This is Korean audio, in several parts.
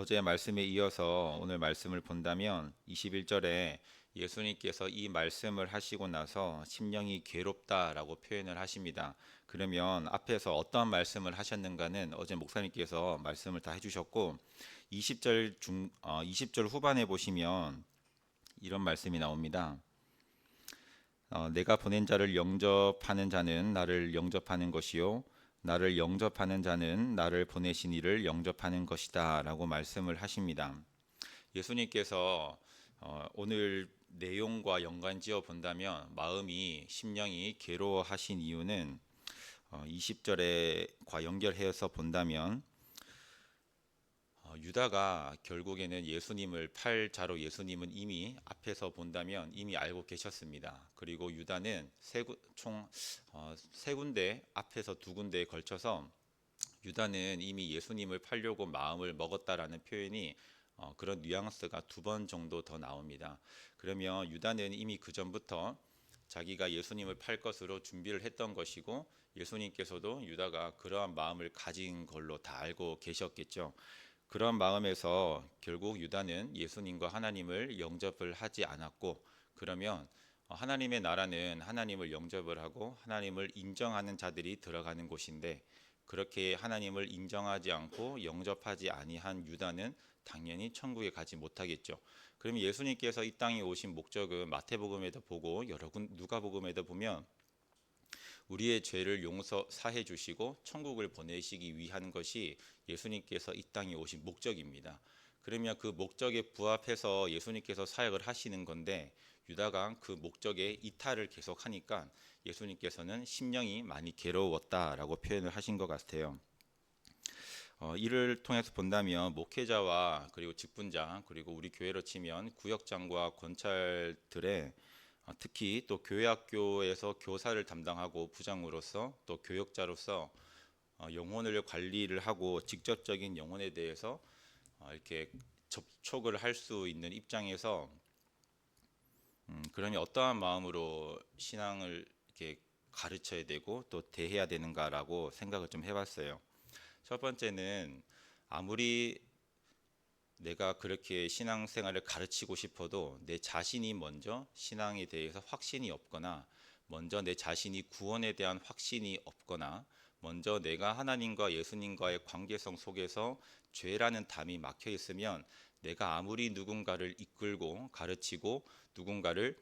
어제 말씀에 이어서 오늘 말씀을 본다면 21절에 예수님께서 이 말씀을 하시고 나서 심령이 괴롭다라고 표현을 하십니다. 그러면 앞에서 어떠한 말씀을 하셨는가는 어제 목사님께서 말씀을 다 해주셨고 20절 후반에 보시면 이런 말씀이 나옵니다. 내가 보낸 자를 영접하는 자는 나를 영접하는 것이요 나를 영접하는 자는 나를 보내신 이를 영접하는 것이다 라고 말씀을 하십니다. 예수님께서 오늘 내용과 연관지어 본다면 마음이 심령이 괴로워하신 이유는 20절과 연결해서 본다면 유다가 결국에는 예수님을 팔 자로 예수님은 이미 앞에서 본다면 이미 알고 계셨습니다. 그리고 유다는 총 세 군데 앞에서 두 군데에 걸쳐서 유다는 이미 예수님을 팔려고 마음을 먹었다라는 표현이 그런 뉘앙스가 두 번 정도 더 나옵니다. 그러면 유다는 이미 그 전부터 자기가 예수님을 팔 것으로 준비를 했던 것이고 예수님께서도 유다가 그러한 마음을 가진 걸로 다 알고 계셨겠죠. 그런 마음에서 결국 유다는 예수님과 하나님을 영접을 하지 않았고, 그러면 하나님의 나라는 하나님을 영접을 하고 하나님을 인정하는 자들이 들어가는 곳인데, 그렇게 하나님을 인정하지 않고 영접하지 아니한 유다는 당연히 천국에 가지 못하겠죠. 그럼 예수님께서 이 땅에 오신 목적은 마태복음에도 보고 여러 누가복음에도 보면 우리의 죄를 용서사해 주시고 천국을 보내시기 위한 것이 예수님께서 이 땅에 오신 목적입니다. 그러면 그 목적에 부합해서 예수님께서 사역을 하시는 건데 유다가 그 목적에 이탈을 계속하니까 예수님께서는 심령이 많이 괴로웠다라고 표현을 하신 것 같아요. 이를 통해서 본다면 목회자와 그리고 직분자 그리고 우리 교회로 치면 구역장과 권찰들의 특히 또 교회학교에서 교사를 담당하고 부장으로서 또 교역자로서 영혼을 관리를 하고 직접적인 영혼에 대해서 이렇게 접촉을 할 수 있는 입장에서 그러면 어떠한 마음으로 신앙을 이렇게 가르쳐야 되고 또 대해야 되는가라고 생각을 좀 해봤어요. 첫 번째는 아무리 내가 그렇게 신앙생활을 가르치고 싶어도 내 자신이 먼저 신앙에 대해서 확신이 없거나 먼저 내 자신이 구원에 대한 확신이 없거나 먼저 내가 하나님과 예수님과의 관계성 속에서 죄라는 담이 막혀 있으면 내가 아무리 누군가를 이끌고 가르치고 누군가를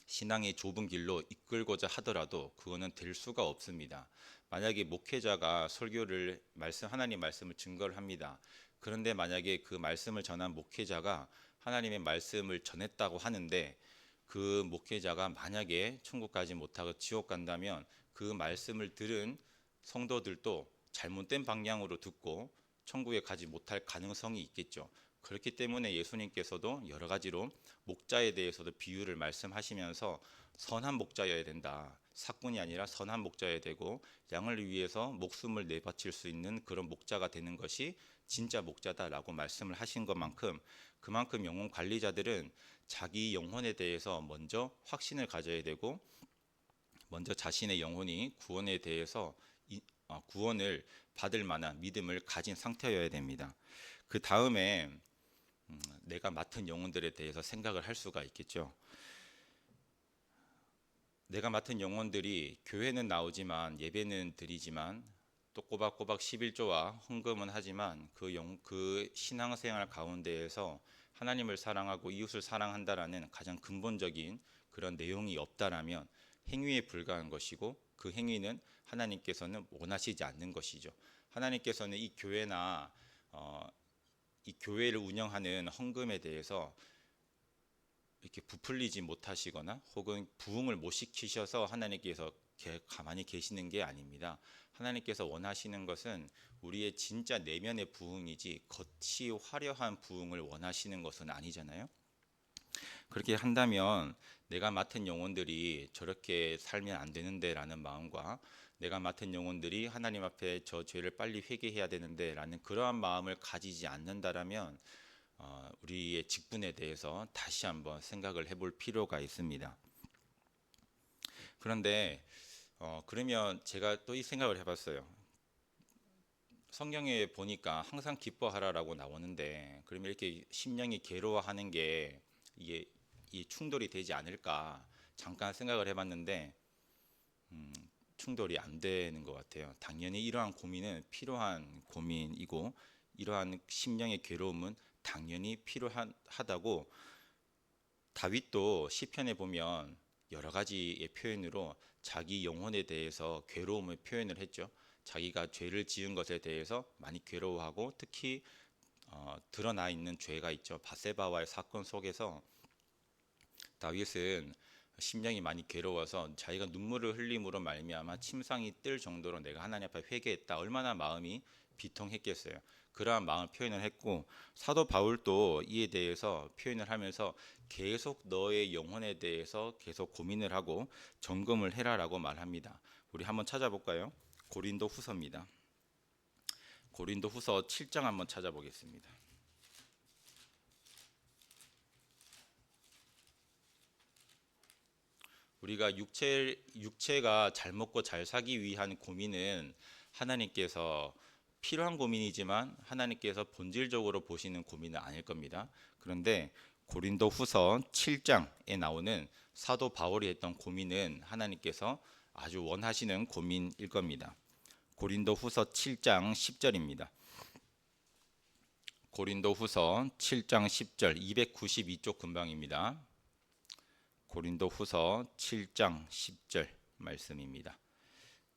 신앙의 좁은 길로 이끌고자 하더라도 그거는 될 수가 없습니다. 만약에 목회자가 설교를 하나님 말씀을 증거를 합니다. 그런데 만약에 그 말씀을 전한 목회자가 하나님의 말씀을 전했다고 하는데 그 목회자가 만약에 천국 가지 못하고 지옥 간다면 그 말씀을 들은 성도들도 잘못된 방향으로 듣고 천국에 가지 못할 가능성이 있겠죠. 그렇기 때문에 예수님께서도 여러 가지로 목자에 대해서도 비유를 말씀하시면서 선한 목자여야 된다. 사꾼이 아니라 선한 목자여야 되고 양을 위해서 목숨을 내바칠 수 있는 그런 목자가 되는 것이 진짜 목자다라고 말씀을 하신 것만큼 그만큼 영혼 관리자들은 자기 영혼에 대해서 먼저 확신을 가져야 되고 먼저 자신의 영혼이 구원에 대해서 구원을 받을 만한 믿음을 가진 상태여야 됩니다. 그 다음에 내가 맡은 영혼들에 대해서 생각을 할 수가 있겠죠. 내가 맡은 영혼들이 교회는 나오지만 예배는 드리지만 또 꼬박꼬박 11조와 헌금은 하지만 그 신앙생활 가운데에서 하나님을 사랑하고 이웃을 사랑한다라는 가장 근본적인 그런 내용이 없다라면 행위에 불과한 것이고 그 행위는 하나님께서는 원하시지 않는 것이죠. 하나님께서는 이 교회나 이 교회를 운영하는 헌금에 대해서 이렇게 부풀리지 못하시거나 혹은 부흥을 못 시키셔서 하나님께서 가만히 계시는 게 아닙니다. 하나님께서 원하시는 것은 우리의 진짜 내면의 부흥이지 겉이 화려한 부흥을 원하시는 것은 아니잖아요. 그렇게 한다면 내가 맡은 영혼들이 저렇게 살면 안 되는데 라는 마음과 내가 맡은 영혼들이 하나님 앞에 저 죄를 빨리 회개해야 되는데 라는 그러한 마음을 가지지 않는다라면 우리의 직분에 대해서 다시 한번 생각을 해볼 필요가 있습니다. 그런데 그러면 제가 또 이 생각을 해봤어요. 성경에 보니까 항상 기뻐하라라고 나오는데 그러면 이렇게 심령이 괴로워하는 게 이게 이 충돌이 되지 않을까 잠깐 생각을 해봤는데 충돌이 안 되는 것 같아요. 당연히 이러한 고민은 필요한 고민이고 이러한 심령의 괴로움은 당연히 필요하다고 다윗도 시편에 보면 여러 가지의 표현으로 자기 영혼에 대해서 괴로움을 표현을 했죠. 자기가 죄를 지은 것에 대해서 많이 괴로워하고 특히 드러나 있는 죄가 있죠. 바세바와의 사건 속에서 다윗은 심령이 많이 괴로워서 자기가 눈물을 흘림으로 말미암아 침상이 뜰 정도로 내가 하나님 앞에 회개했다. 얼마나 마음이 비통했겠어요. 그러한 마음을 표현을 했고 사도 바울도 이에 대해서 표현을 하면서 계속 너의 영혼에 대해서 계속 고민을 하고 점검을 해라라고 말합니다. 우리 한번 찾아볼까요? 고린도 후서입니다. 고린도 후서 7장 한번 찾아보겠습니다. 우리가 육체가 잘 먹고 잘 살기 위한 고민은 하나님께서 필요한 고민이지만 하나님께서 본질적으로 보시는 고민은 아닐 겁니다. 그런데 고린도 후서 7장에 나오는 사도 바울이 했던 고민은 하나님께서 아주 원하시는 고민일 겁니다. 고린도 후서 7장 10절입니다. 고린도 후서 7장 10절 292쪽 근방입니다. 고린도 후서 7장 10절 말씀입니다.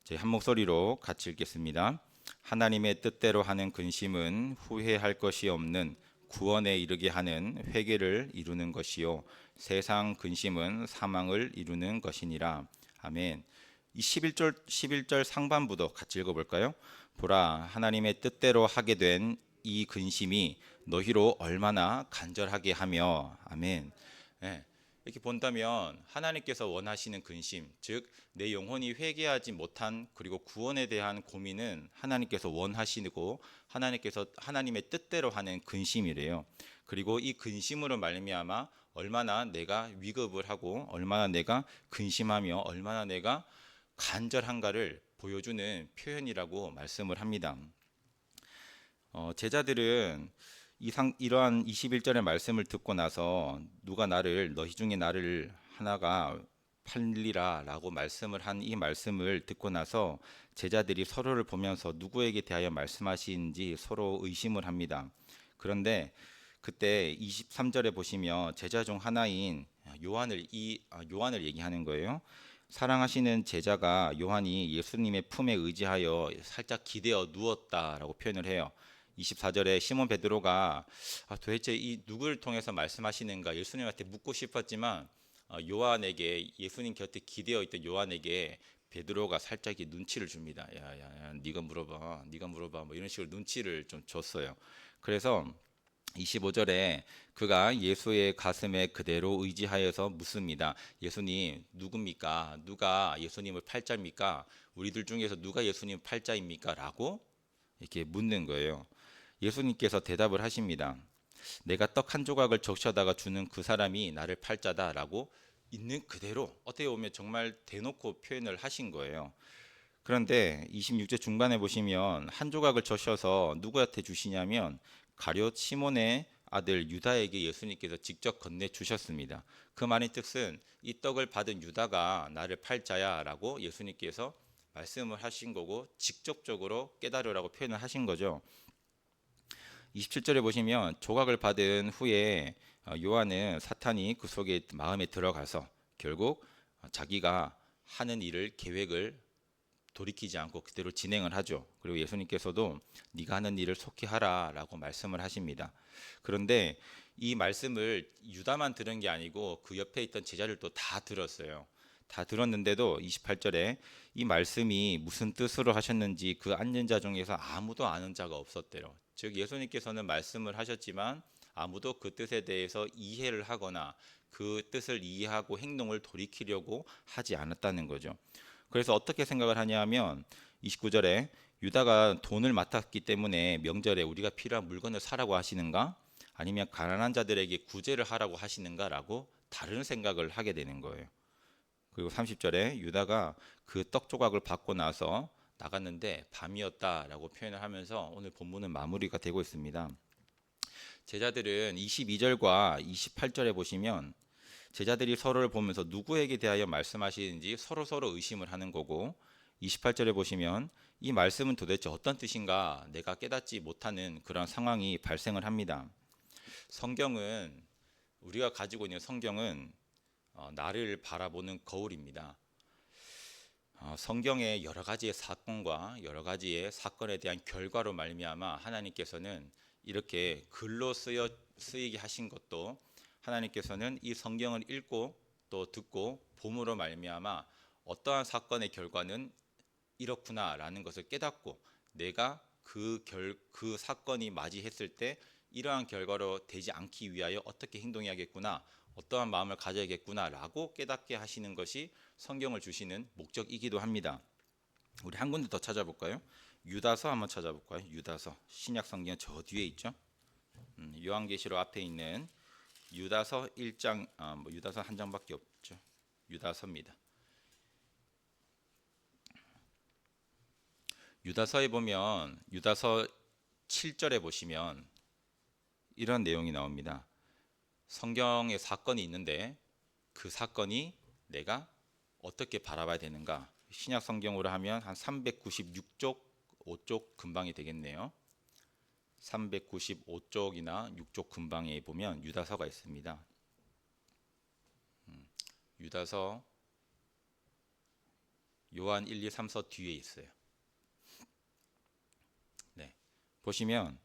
저희 한 목소리로 같이 읽겠습니다. 하나님의 뜻대로 하는 근심은 후회할 것이 없는 구원에 이르게 하는 회개를 이루는 것이요 세상 근심은 사망을 이루는 것이니라. 아멘. 이 11절 상반부도 같이 읽어볼까요? 보라, 하나님의 뜻대로 하게 된 이 근심이 너희로 얼마나 간절하게 하며. 아멘. 네. 이렇게 본다면 하나님께서 원하시는 근심, 즉 내 영혼이 회개하지 못한 그리고 구원에 대한 고민은 하나님께서 원하시고 하나님께서 하나님의 뜻대로 하는 근심이래요. 그리고 이 근심으로 말미암아 얼마나 내가 위급을 하고 얼마나 내가 근심하며 얼마나 내가 간절한가를 보여주는 표현이라고 말씀을 합니다. 제자들은 이러한 21절의 말씀을 듣고 나서 누가 너희 중에 나를 하나가 팔리라 라고 말씀을 한 이 말씀을 듣고 나서 제자들이 서로를 보면서 누구에게 대하여 말씀하시는지 서로 의심을 합니다. 그런데 그때 23절에 보시면 제자 중 하나인 요한을 얘기하는 거예요. 사랑하시는 제자가 요한이 예수님의 품에 의지하여 살짝 기대어 누웠다라고 표현을 해요. 24절에 시몬 베드로가 도대체 이 누구를 통해서 말씀하시는가 예수님한테 묻고 싶었지만 요한에게 예수님 곁에 기대어 있던 요한에게 베드로가 살짝 눈치를 줍니다. 야, 네가 물어봐 뭐 이런 식으로 눈치를 좀 줬어요. 그래서 25절에 그가 예수의 가슴에 그대로 의지하여서 묻습니다. 예수님 누굽니까? 누가 예수님을 팔자입니까? 우리들 중에서 누가 예수님 팔자입니까? 라고 이렇게 묻는 거예요. 예수님께서 대답을 하십니다. 내가 떡 한 조각을 적셔다가 주는 그 사람이 나를 팔자다라고 있는 그대로 어떻게 보면 정말 대놓고 표현을 하신 거예요. 그런데 26절 중반에 보시면 한 조각을 적셔서 누구한테 주시냐면 가룟 시몬의 아들 유다에게 예수님께서 직접 건네주셨습니다. 그 말의 뜻은 이 떡을 받은 유다가 나를 팔자야라고 예수님께서 말씀을 하신 거고 직접적으로 깨달으라고 표현을 하신 거죠. 27절에 보시면 조각을 받은 후에 요한은 사탄이 그 속에 마음에 들어가서 결국 자기가 하는 일을 계획을 돌이키지 않고 그대로 진행을 하죠. 그리고 예수님께서도 네가 하는 일을 속히 하라라고 말씀을 하십니다. 그런데 이 말씀을 유다만 들은 게 아니고 그 옆에 있던 제자들도 다 들었어요. 다 들었는데도 28절에 이 말씀이 무슨 뜻으로 하셨는지 그 앉은 자 중에서 아무도 아는 자가 없었대요. 즉 예수님께서는 말씀을 하셨지만 아무도 그 뜻에 대해서 이해를 하거나 그 뜻을 이해하고 행동을 돌이키려고 하지 않았다는 거죠. 그래서 어떻게 생각을 하냐면 29절에 유다가 돈을 맡았기 때문에 명절에 우리가 필요한 물건을 사라고 하시는가? 아니면 가난한 자들에게 구제를 하라고 하시는가라고 다른 생각을 하게 되는 거예요. 그리고 30절에 유다가 그 떡 조각을 받고 나서 나갔는데 밤이었다라고 표현을 하면서 오늘 본문은 마무리가 되고 있습니다. 제자들은 22절과 28절에 보시면 제자들이 서로를 보면서 누구에게 대하여 말씀하시는지 서로 의심을 하는 거고, 28절에 보시면 이 말씀은 도대체 어떤 뜻인가 내가 깨닫지 못하는 그런 상황이 발생을 합니다. 성경은, 우리가 가지고 있는 성경은 나를 바라보는 거울입니다. 성경의 여러 가지의 사건과 여러 가지의 사건에 대한 결과로 말미암아 하나님께서는 이렇게 글로 쓰이게 하신 것도, 하나님께서는 이 성경을 읽고 또 듣고 봄으로 말미암아 어떠한 사건의 결과는 이렇구나라는 것을 깨닫고 내가 그 사건이 맞이했을 때 이러한 결과로 되지 않기 위하여 어떻게 행동해야겠구나, 어떠한 마음을 가져야겠구나라고 깨닫게 하시는 것이 성경을 주시는 목적이기도 합니다. 우리 한 군데 더 찾아볼까요? 유다서 한번 찾아볼까요? 유다서, 신약 성경 저 뒤에 있죠. 요한계시록 앞에 있는 유다서 1장, 유다서 한 장밖에 없죠. 유다서입니다. 유다서에 보면, 유다서 7절에 보시면 이런 내용이 나옵니다. 성경에 사건이 있는데 그 사건이 내가 어떻게 바라봐야 되는가. 신약 성경으로 하면 한 396쪽, 5쪽 근방이 되겠네요. 395쪽이나 6쪽 근방에 보면 유다서가 있습니다. 유다서 요한 1, 2, 3서 뒤에 있어요. 네, 보시면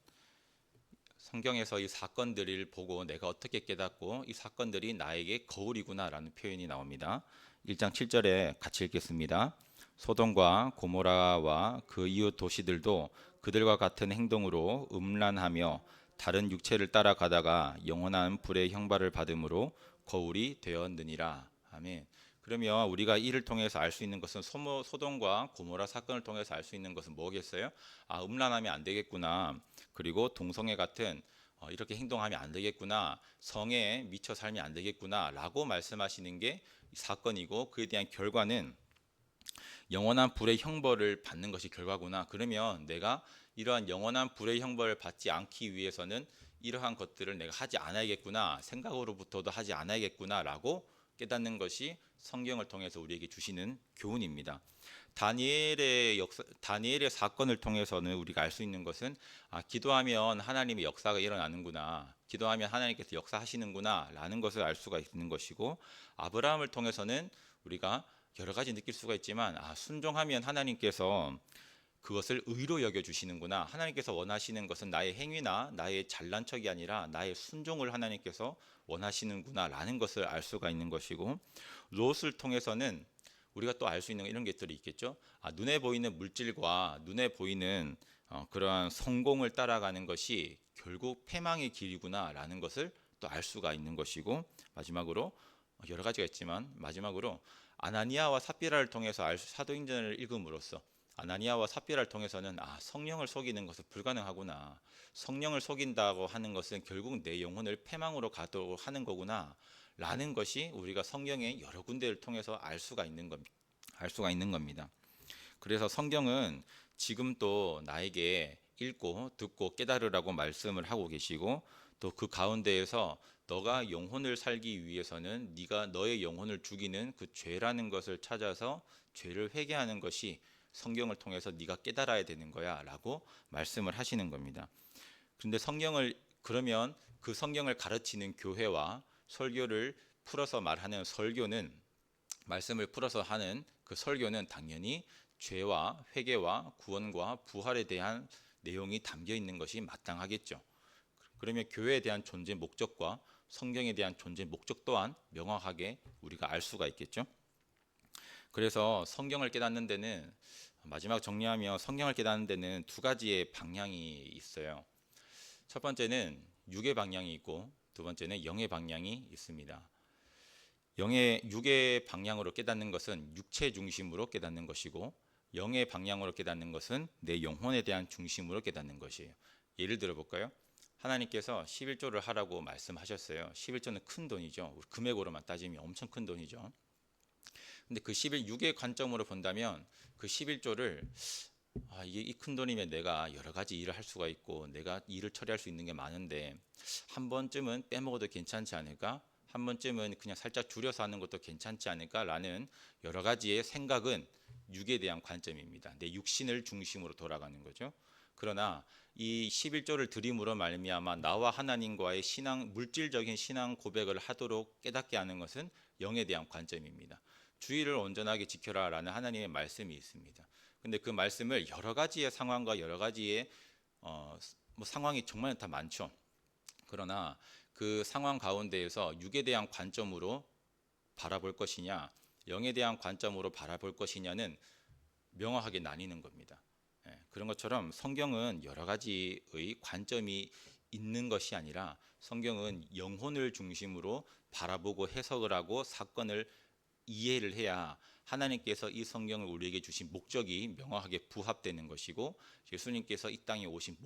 성경에서 이 사건들을 보고 내가 어떻게 깨닫고 이 사건들이 나에게 거울이구나라는 표현이 나옵니다. 1장 7절에 같이 읽겠습니다. 소돔과 고모라와 그 이웃 도시들도 그들과 같은 행동으로 음란하며 다른 육체를 따라가다가 영원한 불의 형벌을 받음으로 거울이 되었느니라. 아멘. 그러면 우리가 이를 통해서 알 수 있는 것은, 소돔과 고모라 사건을 통해서 알 수 있는 것은 뭐겠어요? 음란하면 안 되겠구나. 그리고 동성애 같은 이렇게 행동하면 안 되겠구나, 성에 미쳐 살면 안 되겠구나 라고 말씀하시는 게 사건이고, 그에 대한 결과는 영원한 불의 형벌을 받는 것이 결과구나. 그러면 내가 이러한 영원한 불의 형벌을 받지 않기 위해서는 이러한 것들을 내가 하지 않아야겠구나, 생각으로부터도 하지 않아야겠구나 라고 깨닫는 것이 성경을 통해서 우리에게 주시는 교훈입니다. 다니엘의 사건을 통해서는 우리가 알 수 있는 것은, 기도하면 하나님의 역사가 일어나는구나, 기도하면 하나님께서 역사하시는구나 라는 것을 알 수가 있는 것이고, 아브라함을 통해서는 우리가 여러 가지 느낄 수가 있지만, 순종하면 하나님께서 그것을 의로 여겨주시는구나, 하나님께서 원하시는 것은 나의 행위나 나의 잘난 척이 아니라 나의 순종을 하나님께서 원하시는구나 라는 것을 알 수가 있는 것이고, 롯을 통해서는 우리가 또 알 수 있는 이런 것들이 있겠죠. 눈에 보이는 물질과 눈에 보이는 그러한 성공을 따라가는 것이 결국 패망의 길이구나 라는 것을 또 알 수가 있는 것이고, 마지막으로 여러 가지가 있지만 마지막으로 아나니아와 삽비라를 통해서 사도행전을 읽음으로써, 아나니아와 삽비라를 통해서는 성령을 속이는 것은 불가능하구나, 성령을 속인다고 하는 것은 결국 내 영혼을 패망으로 가도록 하는 거구나 라는 것이 우리가 성경의 여러 군데를 통해서 알 수가 있는 겁니다. 그래서 성경은 지금 또 나에게 읽고 듣고 깨달으라고 말씀을 하고 계시고, 또 그 가운데에서 너가 영혼을 살기 위해서는 네가 너의 영혼을 죽이는 그 죄라는 것을 찾아서 죄를 회개하는 것이 성경을 통해서 네가 깨달아야 되는 거야 라고 말씀을 하시는 겁니다. 그런데 그러면 그 성경을 가르치는 교회와 설교를 풀어서 말하는 설교는, 말씀을 풀어서 하는 그 설교는 당연히 죄와 회개와 구원과 부활에 대한 내용이 담겨 있는 것이 마땅하겠죠. 그러면 교회에 대한 존재 목적과 성경에 대한 존재 목적 또한 명확하게 우리가 알 수가 있겠죠. 그래서 성경을 깨닫는 데는, 마지막 정리하면 성경을 깨닫는 데는 두 가지의 방향이 있어요. 첫 번째는 육의 방향이 있고, 두 번째는 영의 방향이 있습니다. 육의 방향으로 깨닫는 것은 육체 중심으로 깨닫는 것이고, 영의 방향으로 깨닫는 것은 내 영혼에 대한 중심으로 깨닫는 것이에요. 예를 들어 볼까요? 하나님께서 11조를 하라고 말씀하셨어요. 11조는 큰 돈이죠. 금액으로만 따지면 엄청 큰 돈이죠. 근데 그 11육의 관점으로 본다면 그 11조를 이게 이 큰 돈이면 내가 여러 가지 일을 할 수가 있고 내가 일을 처리할 수 있는 게 많은데 한 번쯤은 빼먹어도 괜찮지 않을까? 한 번쯤은 그냥 살짝 줄여서 하는 것도 괜찮지 않을까라는 여러 가지의 생각은 육에 대한 관점입니다. 내 육신을 중심으로 돌아가는 거죠. 그러나 이 11조를 드림으로 말미암아 나와 하나님과의 신앙, 물질적인 신앙 고백을 하도록 깨닫게 하는 것은 영에 대한 관점입니다. 주의를 온전하게 지켜라라는 하나님의 말씀이 있습니다. 근데 그 말씀을 여러 가지의 상황과 여러 가지의 뭐 상황이 정말 다 많죠. 그러나 그 상황 가운데에서 육에 대한 관점으로 바라볼 것이냐, 영에 대한 관점으로 바라볼 것이냐는 명확하게 나뉘는 겁니다. 그런 것처럼 성경은 여러 가지의 관점이 있는 것이 아니라 성경은 영혼을 중심으로 바라보고 해석을 하고 사건을 이해를 해야 하나님께서 이 성경을 우리에게 주신 목적이 명확하게 부합되는 것이고 예수님께서 이 땅에 오신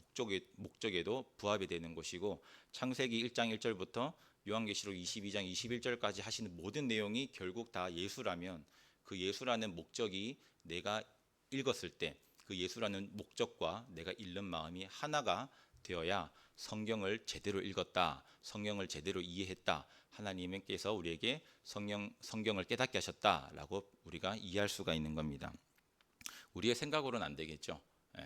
목적에도 부합이 되는 것이고 창세기 1장 1절부터 요한계시록 22장 21절까지 하시는 모든 내용이 결국 다 예수라면 그 예수라는 목적이 내가 읽었을 때 그 예수라는 목적과 내가 읽는 마음이 하나가 되어야 성경을 제대로 읽었다, 성경을 제대로 이해했다, 하나님께서 우리에게 성경을 깨닫게 하셨다라고 우리가 이해할 수가 있는 겁니다. 우리의 생각으로는 안 되겠죠.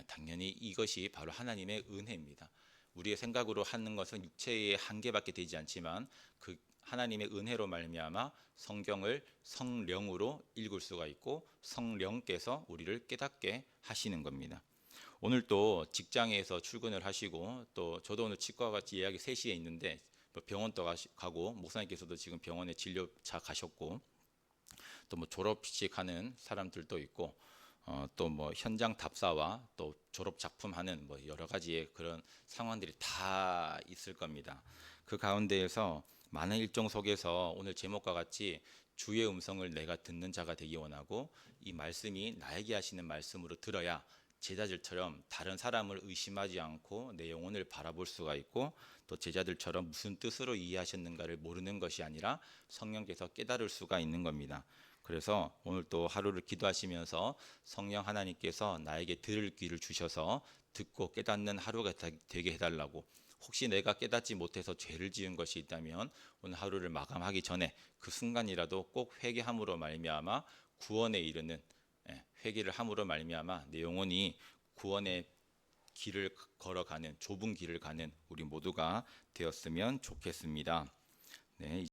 당연히 이것이 바로 하나님의 은혜입니다. 우리의 생각으로 하는 것은 육체의 한계밖에 되지 않지만 그 하나님의 은혜로 말미암아 성경을 성령으로 읽을 수가 있고 성령께서 우리를 깨닫게 하시는 겁니다. 오늘 또 직장에서 출근을 하시고 또 저도 오늘 치과가 예약이 3시에 있는데 병원 또 가고 목사님께서도 지금 병원에 진료차 가셨고 또 뭐 졸업식 하는 사람들도 있고 또 뭐 현장 답사와 또 졸업 작품 하는 뭐 여러 가지의 그런 상황들이 다 있을 겁니다. 그 가운데에서 많은 일정 속에서 오늘 제목과 같이 주의 음성을 내가 듣는 자가 되기 원하고 이 말씀이 나에게 하시는 말씀으로 들어야 제자들처럼 다른 사람을 의심하지 않고 내 영혼을 바라볼 수가 있고 또 제자들처럼 무슨 뜻으로 이해하셨는가를 모르는 것이 아니라 성령께서 깨달을 수가 있는 겁니다. 그래서 오늘 또 하루를 기도하시면서 성령 하나님께서 나에게 들을 귀를 주셔서 듣고 깨닫는 하루가 되게 해달라고, 혹시 내가 깨닫지 못해서 죄를 지은 것이 있다면 오늘 하루를 마감하기 전에 그 순간이라도 꼭 회개함으로 말미암아 구원에 이르는, 회개를 함으로 말미암아 내 영혼이 구원의 길을 걸어가는 좁은 길을 가는 우리 모두가 되었으면 좋겠습니다. 네.